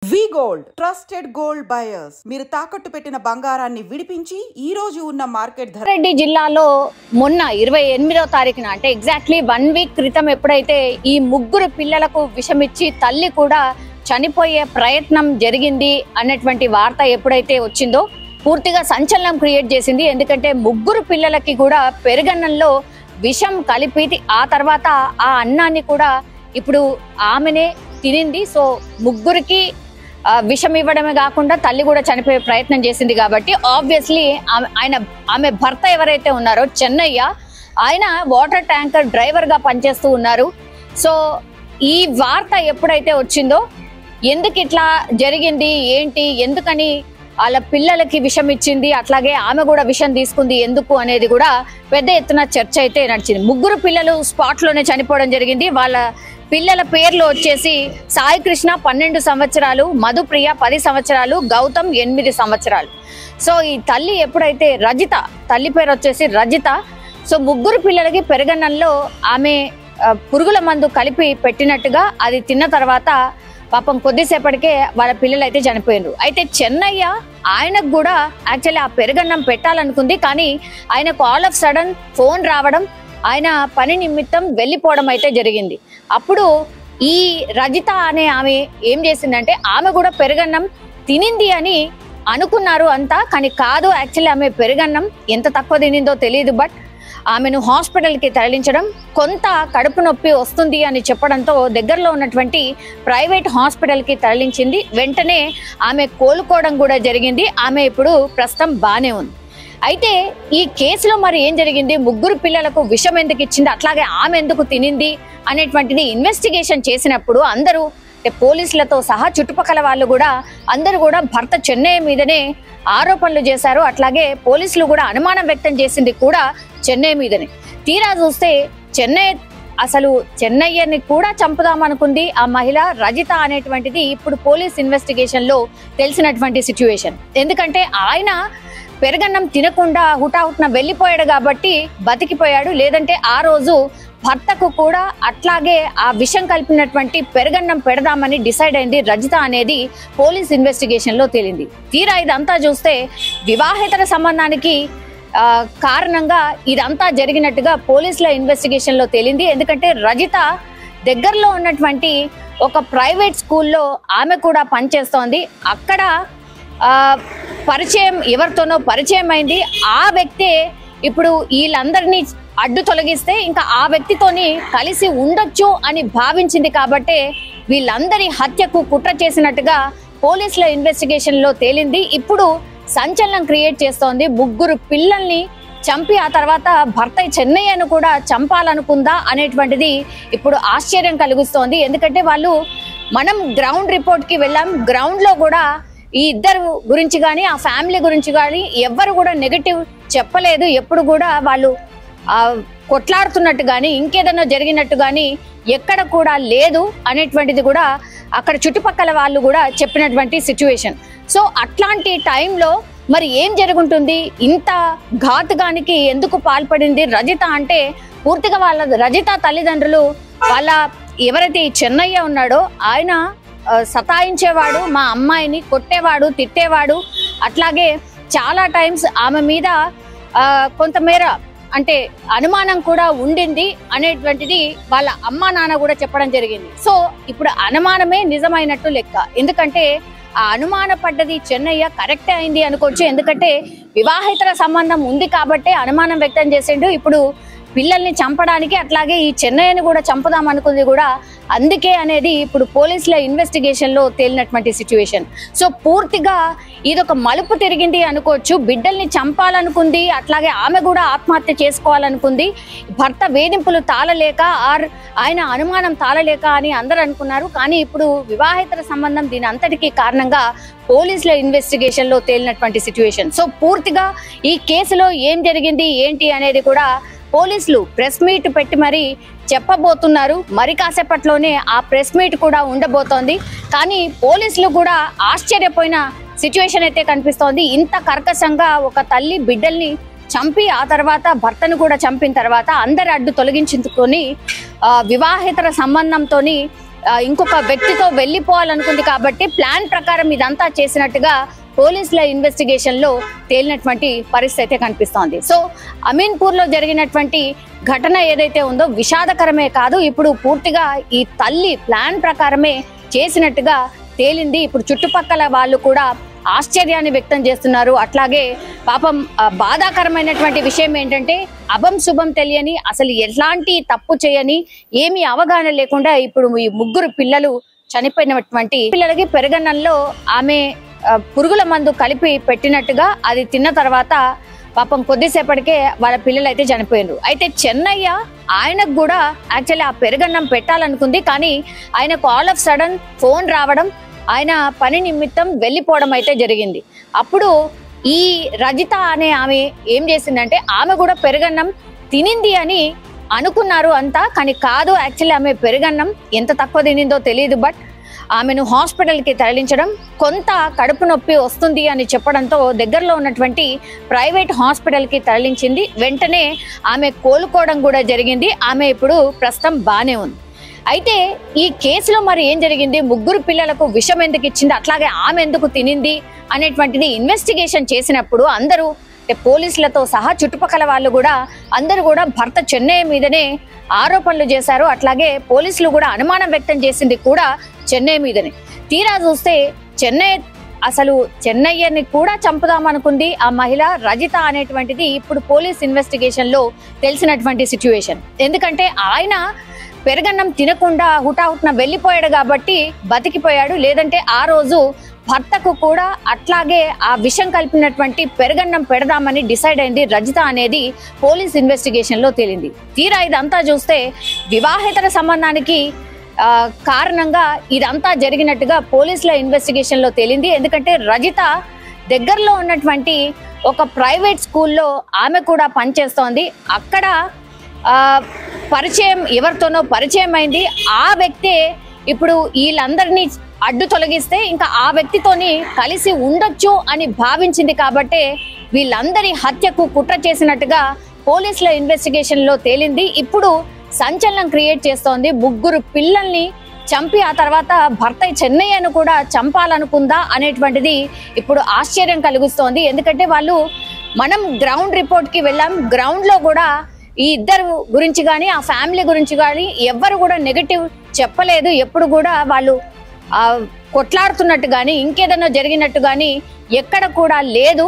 V-Gold trusted gold buyers. మీరు తాకట్టు పెట్టిన బంగారాన్ని విడిపించి ఈ రోజు ఉన్న మార్కెట్ ధర. రెడ్డి జిల్లాలో మొన్న 28వ తారీఖున అంటే ఎగ్జాక్ట్లీ 1 వీక్ క్రితం ఎప్పుడైతే ఈ ముగ్గురు పిల్లలకు విషమిచ్చి తల్లి కూడా చనిపోయే ప్రయత్నం జరిగింది అన్నటువంటి వార్త ఎప్పుడైతే వచ్చిందో పూర్తిగా సంచలనం క్రియేట్ చేసింది. ఎందుకంటే ముగ్గురు పిల్లలకి కూడా పెరుగన్నంలో విషం కలిపి ఆ తర్వాత ఆ అన్నాన్ని కూడా ఇప్పుడు ఆమెనే తినింది. సో ముగ్గురికి విషం ఇవ్వడమే కాకుండా తల్లి కూడా చనిపోయే ప్రయత్నం చేసింది. కాబట్టి ఆబ్వియస్లీ ఆమె భర్త ఎవరైతే ఉన్నారో చెన్నయ్య, ఆయన వాటర్ ట్యాంకర్ డ్రైవర్ గా పనిచేస్తూ ఉన్నారు. సో ఈ వార్త ఎప్పుడైతే వచ్చిందో ఎందుకు ఇట్లా జరిగింది, ఏంటి, ఎందుకని వాళ్ళ పిల్లలకి విషం ఇచ్చింది, అట్లాగే ఆమె కూడా విషం తీసుకుంది ఎందుకు అనేది కూడా పెద్ద ఎత్తున చర్చ అయితే నడిచింది. ముగ్గురు పిల్లలు స్పాట్ లోనే చనిపోవడం జరిగింది. వాళ్ళ పిల్లల పేర్లు వచ్చేసి సాయి కృష్ణ 12 సంవత్సరాలు, మధుప్రియ 10 సంవత్సరాలు, గౌతమ్ 8 సంవత్సరాలు. సో ఈ తల్లి ఎప్పుడైతే రజిత, తల్లి పేరు వచ్చేసి రజిత. సో ముగ్గురు పిల్లలకి పెరుగన్నంలో ఆమె పురుగుల మందు కలిపి పెట్టినట్టుగా అది తిన్న తర్వాత పాపం కొద్దిసేపటికే వాళ్ళ పిల్లలు అయితే చనిపోయినారు. అయితే చెన్నయ్య ఆయనకు కూడా యాక్చువల్లీ ఆ పెరుగన్నం పెట్టాలనుకుంది, కానీ ఆయనకు ఆల్ ఆఫ్ సడన్ ఫోన్ రావడం, ఆయన పని నిమిత్తం వెళ్ళిపోవడం అయితే జరిగింది. అప్పుడు ఈ రజిత అనే ఆమె ఏం చేసిందంటే ఆమె కూడా పెరుగన్నం తినింది అని అనుకున్నారు అంతా, కానీ కాదు. యాక్చువల్లీ ఆమె పెరుగన్నం ఎంత తక్కువ తినిందో తెలియదు, బట్ ఆమెను హాస్పిటల్కి తరలించడం, కొంత కడుపు నొప్పి వస్తుంది అని చెప్పడంతో దగ్గరలో ఉన్నటువంటి ప్రైవేట్ హాస్పిటల్కి తరలించింది. వెంటనే ఆమె కోలుకోవడం కూడా జరిగింది. ఆమె ఇప్పుడు ప్రస్తుతం బాగానే ఉంది. అయితే ఈ కేసులో మరి ఏం జరిగింది, ముగ్గురు పిల్లలకు విషం ఎందుకు ఇచ్చింది, అట్లాగే ఆమె ఎందుకు తినింది అనేటువంటిది ఇన్వెస్టిగేషన్ చేసినప్పుడు అందరూ పోలీసులతో సహా చుట్టుపక్కల వాళ్ళు కూడా అందరూ కూడా భర్త చెన్నయ్య మీదనే ఆరోపణలు చేశారు. అట్లాగే పోలీసులు కూడా అనుమానం వ్యక్తం చేసింది కూడా చెన్నయ్య మీదనే. తీరా చూస్తే చెన్నయ్యని కూడా చంపుదామనుకుంది ఆ మహిళ రజిత అనేటువంటిది ఇప్పుడు పోలీస్ ఇన్వెస్టిగేషన్ లో తెలిసినటువంటి సిచ్యువేషన్. ఎందుకంటే ఆయన పెరుగన్నం తినకుండా హుటాహుట్న వెళ్ళిపోయాడు కాబట్టి బతికిపోయాడు. లేదంటే ఆ రోజు భర్తకు కూడా అట్లాగే ఆ విషం కలిపినటువంటి పెరుగన్నం పెడదామని డిసైడ్ అయింది రజిత అనేది పోలీస్ ఇన్వెస్టిగేషన్ లో తేలింది. తీరా ఇదంతా చూస్తే వివాహేతర సంబంధానికి కారణంగా ఇదంతా జరిగినట్టుగా పోలీసుల ఇన్వెస్టిగేషన్ లో తేలింది. ఎందుకంటే రజిత దగ్గరలో ఉన్నటువంటి ఒక ప్రైవేట్ స్కూల్లో ఆమె కూడా పనిచేస్తోంది. అక్కడ పరిచయం, ఎవరితోనో పరిచయం అయింది. ఆ వ్యక్తే ఇప్పుడు వీళ్ళందరినీ అడ్డు తొలగిస్తే ఇంకా ఆ వ్యక్తితోని కలిసి ఉండొచ్చు అని భావించింది. కాబట్టి వీళ్ళందరి హత్యకు కుట్ర చేసినట్టుగా పోలీసుల ఇన్వెస్టిగేషన్ లో తేలింది. ఇప్పుడు సంచలనం క్రియేట్ చేస్తోంది. ముగ్గురు పిల్లల్ని చంపి ఆ తర్వాత భర్త చెన్నయ్యను కూడా చంపాలనుకుందా అనేటువంటిది ఇప్పుడు ఆశ్చర్యం కలిగిస్తోంది. ఎందుకంటే మనం గ్రౌండ్ రిపోర్ట్ కి వెళ్ళాం. గ్రౌండ్ లో కూడా ఈ ఇద్దరు గురించి కానీ ఆ ఫ్యామిలీ గురించి కానీ ఎవ్వరు కూడా నెగటివ్ చెప్పలేదు. ఎప్పుడు కూడా వాళ్ళు కొట్లాడుతున్నట్టు కానీ ఇంకేదన్నా జరిగినట్టు కానీ ఎక్కడ కూడా లేదు అనేటువంటిది కూడా అక్కడ చుట్టుపక్కల వాళ్ళు కూడా చెప్పినటువంటి సిచ్యువేషన్. సో అట్లాంటి టైంలో మరి ఏం జరుగుతుంది, ఇంత ఘాతుకానికి ఎందుకు పాల్పడింది రజిత అంటే పూర్తిగా రజిత తల్లిదండ్రులు ఎవరైతే చెన్నయ్య ఉన్నాడో ఆయన సతాయించేవాడు, మా అమ్మాయిని కొట్టేవాడు, తిట్టేవాడు. అట్లాగే చాలా టైమ్స్ ఆమె మీద కొంతమేర అంటే అనుమానం కూడా ఉండింది అనేటువంటిది వాళ్ళ అమ్మా నాన్న కూడా చెప్పడం జరిగింది. సో ఇప్పుడు అనుమానమే నిజమైనట్టు లెక్క. ఎందుకంటే ఆ అనుమాన పడ్డది చెన్నయ్య కరెక్టే అయింది అనుకోవచ్చు. ఎందుకంటే వివాహేతర సంబంధం ఉంది కాబట్టి అనుమానం వ్యక్తం చేసిండు. ఇప్పుడు పిల్లల్ని చంపడానికి అట్లాగే ఈ చెన్నయ్యని కూడా చంపుదాం అనుకుంది కూడా అందుకే అనేది ఇప్పుడు పోలీసుల ఇన్వెస్టిగేషన్ లో తేలినటువంటి సిచ్యువేషన్. సో పూర్తిగా ఇదొక మలుపు తిరిగింది అనుకోవచ్చు. బిడ్డల్ని చంపాలనుకుంది, అట్లాగే ఆమె కూడా ఆత్మహత్య చేసుకోవాలనుకుంది. భర్త వేధింపులు తాళలేక ఆయన అనుమానం తాళలేక అని అందరూ అనుకున్నారు. కానీ ఇప్పుడు వివాహేతర సంబంధం దీని అంతటికీ కారణంగా పోలీసుల ఇన్వెస్టిగేషన్ లో తేలినటువంటి సిచ్యువేషన్. సో పూర్తిగా ఈ కేసులో ఏం జరిగింది ఏంటి అనేది కూడా పోలీసులు ప్రెస్ మీట్ పెట్టి మరి చెప్పబోతున్నారు. మరి కాసేపట్లోనే ఆ ప్రెస్ మీట్ కూడా ఉండబోతోంది. కానీ పోలీసులు కూడా ఆశ్చర్యపోయిన సిచ్యువేషన్ అయితే కనిపిస్తోంది. ఇంత కర్కశంగా ఒక తల్లి బిడ్డల్ని చంపి ఆ తర్వాత భర్తను కూడా చంపిన తర్వాత అందరి అడ్డు తొలగించుకొని వివాహేతర సంబంధంతో ఇంకొక వ్యక్తితో వెళ్ళిపోవాలనుకుంది కాబట్టి ప్లాన్ ప్రకారం ఇదంతా చేసినట్టుగా పోలీసుల ఇన్వెస్టిగేషన్ లో తేలినటువంటి పరిస్థితి అయితే కనిపిస్తోంది. సో అమీన్పూర్ లో జరిగినటువంటి ఘటన ఏదైతే ఉందో విషాదకరమే కాదు, ఇప్పుడు పూర్తిగా ఈ తల్లి ప్లాన్ ప్రకారమే చేసినట్టుగా తేలింది. ఇప్పుడు చుట్టుపక్కల వాళ్ళు కూడా ఆశ్చర్యాన్ని వ్యక్తం చేస్తున్నారు. అట్లాగే పాపం బాధాకరమైనటువంటి విషయం ఏంటంటే అభం శుభం తెలియని, అసలు ఎలాంటి తప్పు చేయని, ఏమీ అవగాహన లేకుండా ఇప్పుడు ఈ ముగ్గురు పిల్లలు చనిపోయినటువంటి పిల్లలకి పెరగన్నంలో ఆమె పురుగుల మందు కలిపి పెట్టినట్టుగా అది తిన్న తర్వాత పాపం కొద్దిసేపటికే వాళ్ళ పిల్లలు అయితే చనిపోయినారు. అయితే చెన్నయ్య ఆయనకు కూడా యాక్చువల్లీ ఆ పెరుగన్నం పెట్టాలనుకుంది, కానీ ఆయనకు ఆల్ ఆఫ్ సడన్ ఫోన్ రావడం, ఆయన పని నిమిత్తం వెళ్ళిపోవడం అయితే జరిగింది. అప్పుడు ఈ రజిత అనే ఆమె ఏం చేసిందంటే ఆమె కూడా పెరుగన్నం తినింది అని అనుకున్నారు అంతా, కానీ కాదు. యాక్చువల్లీ ఆమె పెరుగన్నం ఎంత తక్కువ తినిందో తెలియదు, బట్ ఆమెను హాస్పిటల్కి తరలించడం, కొంత కడుపు నొప్పి వస్తుంది అని చెప్పడంతో దగ్గరలో ఉన్నటువంటి ప్రైవేట్ హాస్పిటల్కి తరలించింది. వెంటనే ఆమె కోలుకోవడం కూడా జరిగింది. ఆమె ఇప్పుడు ప్రస్తుతం బాగానే ఉంది. అయితే ఈ కేసులో మరి ఏం జరిగింది, ముగ్గురు పిల్లలకు విషం ఎందుకు ఇచ్చింది, అట్లాగే ఆమె ఎందుకు తినింది అనేటువంటిది ఇన్వెస్టిగేషన్ చేసినప్పుడు అందరూ పోలీసులతో సహా చుట్టుపక్కల వాళ్ళు కూడా అందరూ కూడా భర్త చెన్నయ్య మీదనే ఆరోపణలు చేశారు. అట్లాగే పోలీసులు కూడా అనుమానం వ్యక్తం చేసింది కూడా చెన్నయ్య మీదనే. తీరా చూస్తే చెన్నయ్యని కూడా చంపుదామనుకుంది ఆ మహిళ రజిత అనేటువంటిది ఇప్పుడు పోలీస్ ఇన్వెస్టిగేషన్ లో తెలిసినటువంటి సిచ్యువేషన్. ఎందుకంటే ఆయన పెరగన్నం తినకుండా హుటాహుట్న వెళ్ళిపోయాడు కాబట్టి బతికిపోయాడు, లేదంటే ఆ రోజు భర్తకు కూడా అట్లాగే ఆ విషం కలిపినటువంటి పెరగన్నం పెడదామని డిసైడ్ అయింది రజిత అనేది పోలీస్ ఇన్వెస్టిగేషన్ లో తేలింది. తీరా ఇదంతా చూస్తే వివాహేతర సంబంధానికి కారణంగా ఇదంతా జరిగినట్టుగా పోలీసుల ఇన్వెస్టిగేషన్ లో తేలింది. ఎందుకంటే రజిత దగ్గరలో ఉన్నటువంటి ఒక ప్రైవేట్ స్కూల్లో ఆమె కూడా పనిచేస్తోంది. అక్కడ పరిచయం ఎవరితోనో పరిచయం అయింది. ఆ వ్యక్తే ఇప్పుడు వీళ్ళందరినీ అడ్డు తొలగిస్తే ఇంకా ఆ వ్యక్తితోని కలిసి ఉండొచ్చు అని భావించింది కాబట్టి వీళ్ళందరి హత్యకు కుట్ర చేసినట్టుగా పోలీసుల ఇన్వెస్టిగేషన్ లో తేలింది. ఇప్పుడు సంచలనం క్రియేట్ చేస్తోంది. ముగ్గురు పిల్లల్ని చంపి ఆ తర్వాత భర్త చెన్నయ్యను కూడా చంపాలనుకుందా అనేటువంటిది ఇప్పుడు ఆశ్చర్యం కలిగిస్తోంది. ఎందుకంటే మనం గ్రౌండ్ రిపోర్ట్ కి వెళ్ళాం. గ్రౌండ్ లో కూడా ఈ ఇద్దరు గురించి కానీ ఆ ఫ్యామిలీ గురించి కానీ ఎవ్వరు కూడా నెగటివ్ చెప్పలేదు. ఎప్పుడు కూడా వాళ్ళు కొట్లాడుతున్నట్టు కానీ ఇంకేదైనా జరిగినట్టు కానీ ఎక్కడ కూడా లేదు.